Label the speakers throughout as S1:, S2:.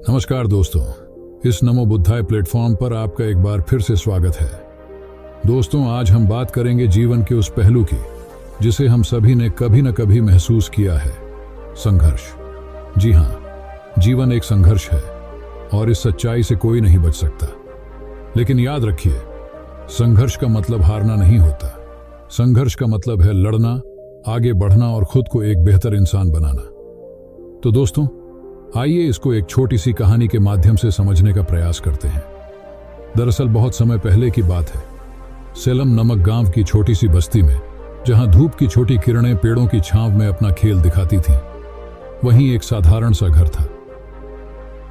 S1: नमस्कार दोस्तों, इस नमो बुद्धाय प्लेटफॉर्म पर आपका एक बार फिर से स्वागत है। दोस्तों, आज हम बात करेंगे जीवन के उस पहलू की जिसे हम सभी ने कभी न कभी महसूस किया है, संघर्ष। जी हाँ, जीवन एक संघर्ष है और इस सच्चाई से कोई नहीं बच सकता। लेकिन याद रखिए, संघर्ष का मतलब हारना नहीं होता। संघर्ष का मतलब है लड़ना, आगे बढ़ना और खुद को एक बेहतर इंसान बनाना। तो दोस्तों, आइए इसको एक छोटी सी कहानी के माध्यम से समझने का प्रयास करते हैं। दरअसल बहुत समय पहले की बात है। सेलम नामक गांव की छोटी सी बस्ती में, जहां धूप की छोटी किरणें पेड़ों की छांव में अपना खेल दिखाती थीं, वहीं एक साधारण सा घर था।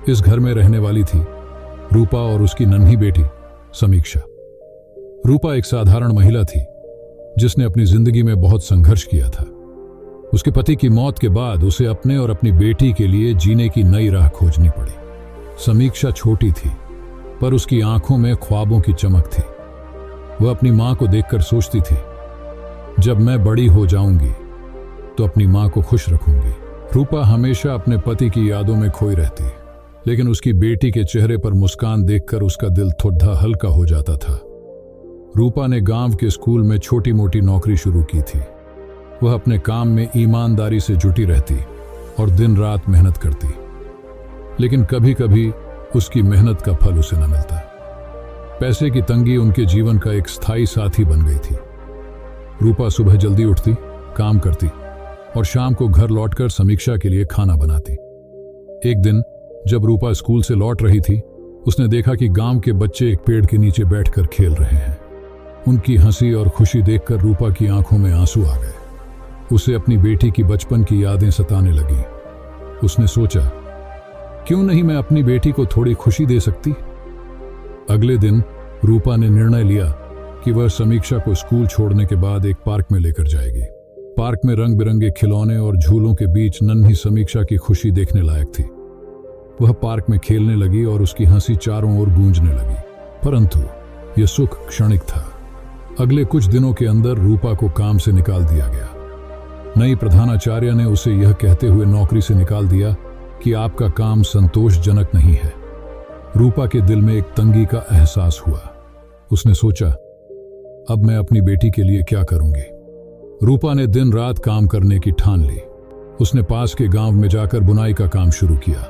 S1: इस घर में रहने वाली थी रूपा और उसकी नन्ही बेटी समीक्षा। रूपा एक साधारण महिला थी जिसने अपनी जिंदगी में बहुत संघर्ष किया था। उसके पति की मौत के बाद उसे अपने और अपनी बेटी के लिए जीने की नई राह खोजनी पड़ी। समीक्षा छोटी थी, पर उसकी आंखों में ख्वाबों की चमक थी। वह अपनी मां को देखकर सोचती थी, जब मैं बड़ी हो जाऊंगी तो अपनी मां को खुश रखूंगी। रूपा हमेशा अपने पति की यादों में खोई रहती, लेकिन उसकी बेटी के चेहरे पर मुस्कान देखकर उसका दिल थोड़ा हल्का हो जाता था। रूपा ने गांव के स्कूल में छोटी मोटी नौकरी शुरू की थी। वह अपने काम में ईमानदारी से जुटी रहती और दिन रात मेहनत करती, लेकिन कभी कभी उसकी मेहनत का फल उसे न मिलता। पैसे की तंगी उनके जीवन का एक स्थायी साथी बन गई थी। रूपा सुबह जल्दी उठती, काम करती और शाम को घर लौटकर समीक्षा के लिए खाना बनाती। एक दिन जब रूपा स्कूल से लौट रही थी, उसने देखा कि गांव के बच्चे एक पेड़ के नीचे बैठकर खेल रहे हैं। उनकी हंसी और खुशी देखकर रूपा की आंखों में आंसू आ गए। उसे अपनी बेटी की बचपन की यादें सताने लगीं। उसने सोचा, क्यों नहीं मैं अपनी बेटी को थोड़ी खुशी दे सकती। अगले दिन रूपा ने निर्णय लिया कि वह समीक्षा को स्कूल छोड़ने के बाद एक पार्क में लेकर जाएगी। पार्क में रंग बिरंगे खिलौने और झूलों के बीच नन्ही समीक्षा की खुशी देखने लायक थी। वह पार्क में खेलने लगी और उसकी हंसी चारों ओर गूंजने लगी। परंतु यह सुख क्षणिक था। अगले कुछ दिनों के अंदर रूपा को काम से निकाल दिया गया। नई प्रधानाचार्य ने उसे यह कहते हुए नौकरी से निकाल दिया कि आपका काम संतोषजनक नहीं है। रूपा के दिल में एक तंगी का एहसास हुआ। उसने सोचा, अब मैं अपनी बेटी के लिए क्या करूंगी। रूपा ने दिन रात काम करने की ठान ली। उसने पास के गांव में जाकर बुनाई का काम शुरू किया।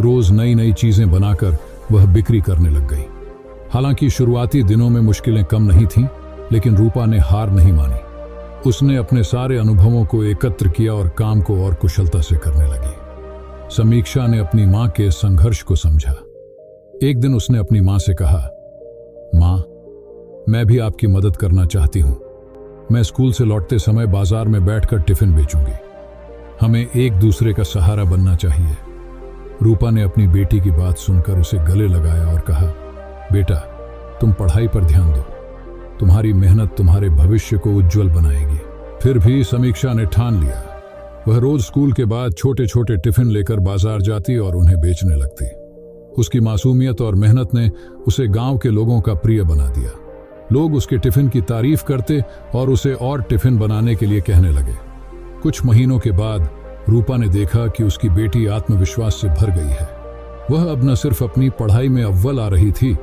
S1: रोज नई नई चीजें बनाकर वह बिक्री करने लग गई। हालांकि शुरुआती दिनों में मुश्किलें कम नहीं थीं, लेकिन रूपा ने हार नहीं मानी। उसने अपने सारे अनुभवों को एकत्र किया और काम को और कुशलता से करने लगी। समीक्षा ने अपनी मां के संघर्ष को समझा। एक दिन उसने अपनी मां से कहा, मां, मैं भी आपकी मदद करना चाहती हूं। मैं स्कूल से लौटते समय बाजार में बैठकर टिफिन बेचूंगी। हमें एक दूसरे का सहारा बनना चाहिए। रूपा ने अपनी बेटी की बात सुनकर उसे गले लगाया और कहा, बेटा, तुम पढ़ाई पर ध्यान दो। तुम्हारी मेहनत तुम्हारे भविष्य को उज्जवल बनाएगी। फिर भी समीक्षा ने ठान लिया। वह रोज स्कूल के बाद छोटे छोटे टिफिन लेकर बाजार जाती और उन्हें बेचने लगती। उसकी मासूमियत और मेहनत ने उसे गांव के लोगों का प्रिय बना दिया। लोग उसके टिफिन की तारीफ करते और उसे और टिफिन बनाने के लिए कहने लगे। कुछ महीनों के बाद रूपा ने देखा कि उसकी बेटी आत्मविश्वास से भर गई है। वह अब न सिर्फ अपनी पढ़ाई में अव्वल आ रही थी,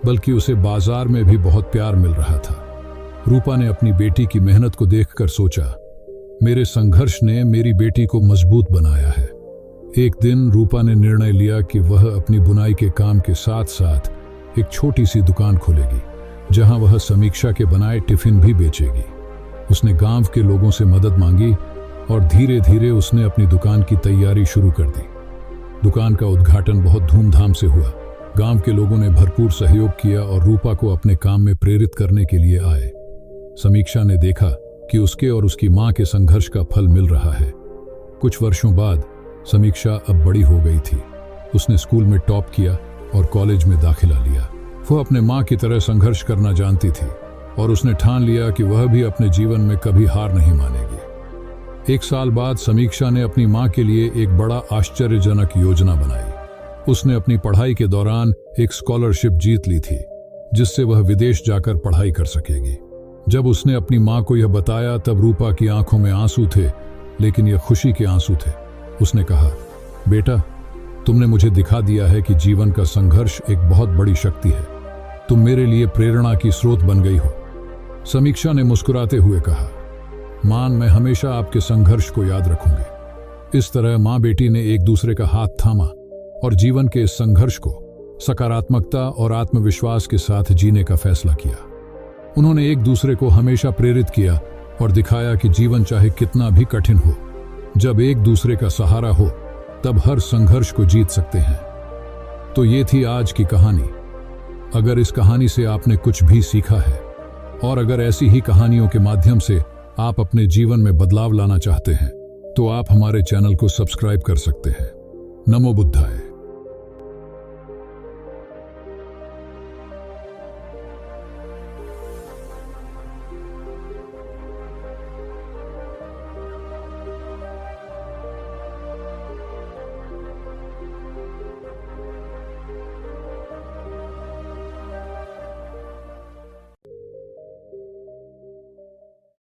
S1: बल्कि उसे बाजार में भी बहुत प्यार मिल रहा था। रूपा ने अपनी बेटी की मेहनत को देखकर सोचा, मेरे संघर्ष ने मेरी बेटी को मजबूत बनाया है। एक दिन रूपा ने निर्णय लिया कि वह अपनी बुनाई के काम के साथ साथ एक छोटी सी दुकान खोलेगी, जहां वह समीक्षा के बनाए टिफिन भी बेचेगी। उसने गांव के लोगों से मदद मांगी और धीरे धीरे उसने अपनी दुकान की तैयारी शुरू कर दी। दुकान का उद्घाटन बहुत धूमधाम से हुआ। गांव के लोगों ने भरपूर सहयोग किया और रूपा को अपने काम में प्रेरित करने के लिए आए। समीक्षा ने देखा कि उसके और उसकी मां के संघर्ष का फल मिल रहा है। कुछ वर्षों बाद समीक्षा अब बड़ी हो गई थी। उसने स्कूल में टॉप किया और कॉलेज में दाखिला लिया। वह अपने मां की तरह संघर्ष करना जानती थी और उसने ठान लिया कि वह भी अपने जीवन में कभी हार नहीं मानेगी। एक साल बाद समीक्षा ने अपनी मां के लिए एक बड़ा आश्चर्यजनक योजना बनाई। उसने अपनी पढ़ाई के दौरान एक स्कॉलरशिप जीत ली थी, जिससे वह विदेश जाकर पढ़ाई कर सकेगी। जब उसने अपनी मां को यह बताया, तब रूपा की आंखों में आंसू थे, लेकिन यह खुशी के आंसू थे। उसने कहा, बेटा, तुमने मुझे दिखा दिया है कि जीवन का संघर्ष एक बहुत बड़ी शक्ति है। तुम मेरे लिए प्रेरणा की स्रोत बन गई हो। समीक्षा ने मुस्कुराते हुए कहा, मान, मैं हमेशा आपके संघर्ष को याद रखूंगी। इस तरह माँ बेटी ने एक दूसरे का हाथ थामा और जीवन के इस संघर्ष को सकारात्मकता और आत्मविश्वास के साथ जीने का फैसला किया। उन्होंने एक दूसरे को हमेशा प्रेरित किया और दिखाया कि जीवन चाहे कितना भी कठिन हो, जब एक दूसरे का सहारा हो तब हर संघर्ष को जीत सकते हैं। तो ये थी आज की कहानी। अगर इस कहानी से आपने कुछ भी सीखा है और अगर ऐसी ही कहानियों के माध्यम से आप अपने जीवन में बदलाव लाना चाहते हैं तो आप हमारे चैनल को सब्सक्राइब कर सकते हैं। नमो बुद्धाय।